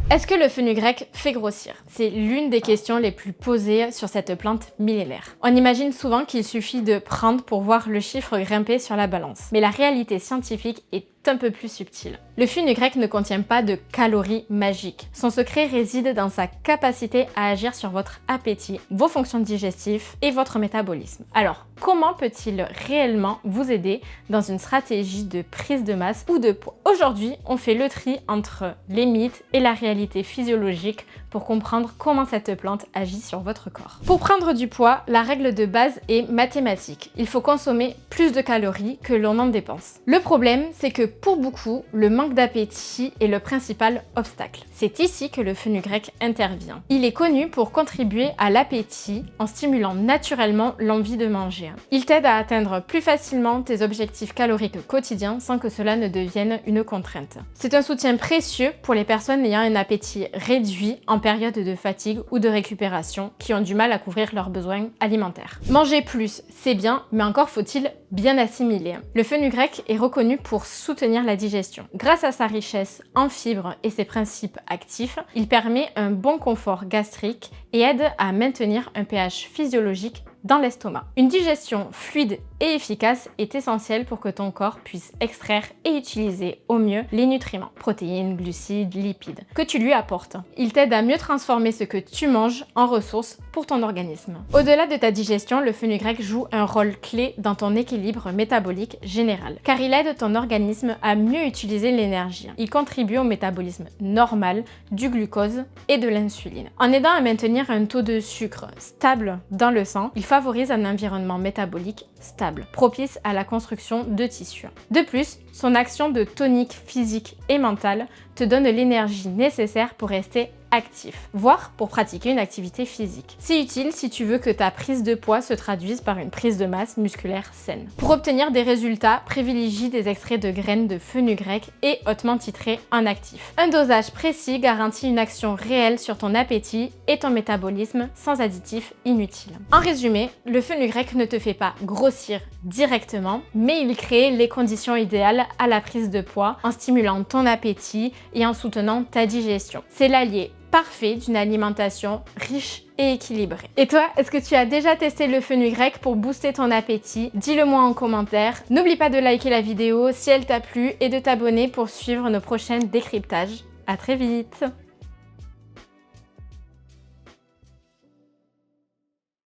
Est-ce que le fenugrec fait grossir? C'est l'une des questions les plus posées sur cette plante millénaire. On imagine souvent qu'il suffit de prendre pour voir le chiffre grimper sur la balance. Mais la réalité scientifique est un peu plus subtile. Le fenugrec ne contient pas de calories magiques. Son secret réside dans sa capacité à agir sur votre appétit, vos fonctions digestives et votre métabolisme. Alors, comment peut-il réellement vous aider dans une stratégie de prise de masse ou de poids? Aujourd'hui, on fait le tri entre les mythes et la réalité physiologique pour comprendre comment cette plante agit sur votre corps. Pour prendre du poids, la règle de base est mathématique. Il faut consommer plus de calories que l'on en dépense. Le problème, c'est que pour beaucoup, le manque d'appétit est le principal obstacle. C'est ici que le fenugrec intervient. Il est connu pour contribuer à l'appétit en stimulant naturellement l'envie de manger. Il t'aide à atteindre plus facilement tes objectifs caloriques quotidiens sans que cela ne devienne une contrainte. C'est un soutien précieux pour les personnes ayant un appétit réduit en période de fatigue ou de récupération qui ont du mal à couvrir leurs besoins alimentaires. Manger plus, c'est bien, mais encore faut-il bien assimiler. Le fenugrec est reconnu pour soutenir la digestion. Grâce à sa richesse en fibres et ses principes actifs, il permet un bon confort gastrique et aide à maintenir un pH physiologique dans l'estomac. Une digestion fluide et efficace est essentielle pour que ton corps puisse extraire et utiliser au mieux les nutriments, protéines, glucides, lipides, que tu lui apportes. Il t'aide à mieux transformer ce que tu manges en ressources pour ton organisme. Au-delà de ta digestion, le fenugrec joue un rôle clé dans ton équilibre métabolique général, car il aide ton organisme à mieux utiliser l'énergie. Il contribue au métabolisme normal du glucose et de l'insuline. En aidant à maintenir un taux de sucre stable dans le sang, il favorise un environnement métabolique stable, propice à la construction de tissus. De plus, son action de tonique physique et mentale te donne l'énergie nécessaire pour rester actif, voire pour pratiquer une activité physique. C'est utile si tu veux que ta prise de poids se traduise par une prise de masse musculaire saine. Pour obtenir des résultats, privilégie des extraits de graines de fenugrec et hautement titrés en actif. Un dosage précis garantit une action réelle sur ton appétit et ton métabolisme sans additifs inutiles. En résumé, le fenugrec ne te fait pas grossir directement, mais il crée les conditions idéales à la prise de poids en stimulant ton appétit et en soutenant ta digestion. C'est l'allié parfait d'une alimentation riche et équilibrée. Et toi, est-ce que tu as déjà testé le fenugrec pour booster ton appétit? Dis-le moi en commentaire. N'oublie pas de liker la vidéo si elle t'a plu et de t'abonner pour suivre nos prochains décryptages. À très vite!